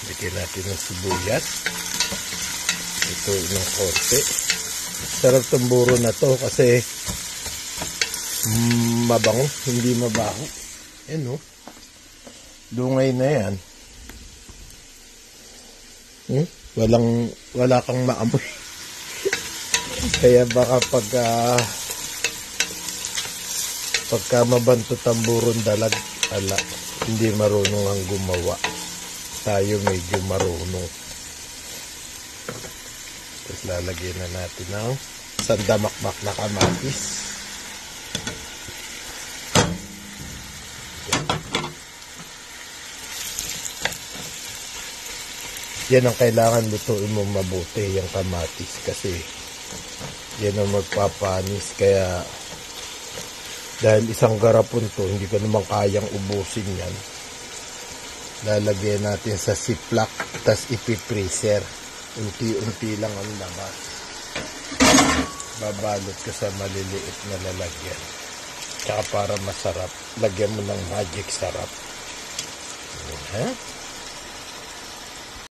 Lagyan natin ng sibuyas. Ito ng konti. Sarap tamburo na to kasi mabango, hindi mabaho. Yan o. Dungay na yan. Wala kang maamoy. Kaya baka pagka mabanto tamburon dalag, hindi marunong ang gumawa. Tayo medyo marunong. Tapos lalagyan na natin ng sandamakmak na kamatis. Yan ang kailangan lutuin mo mabuti, yung kamatis, kasi yan ang magpapanis. Kaya dahil isang garapon to, hindi ko naman kayang ubusin yan. Lalagyan natin sa ziplock, tas ipipreser. Unti-unti lang ang labas. Babalot ko sa maliliit na lalagyan. Tsaka para masarap, lagyan mo ng magic sarap. Ha?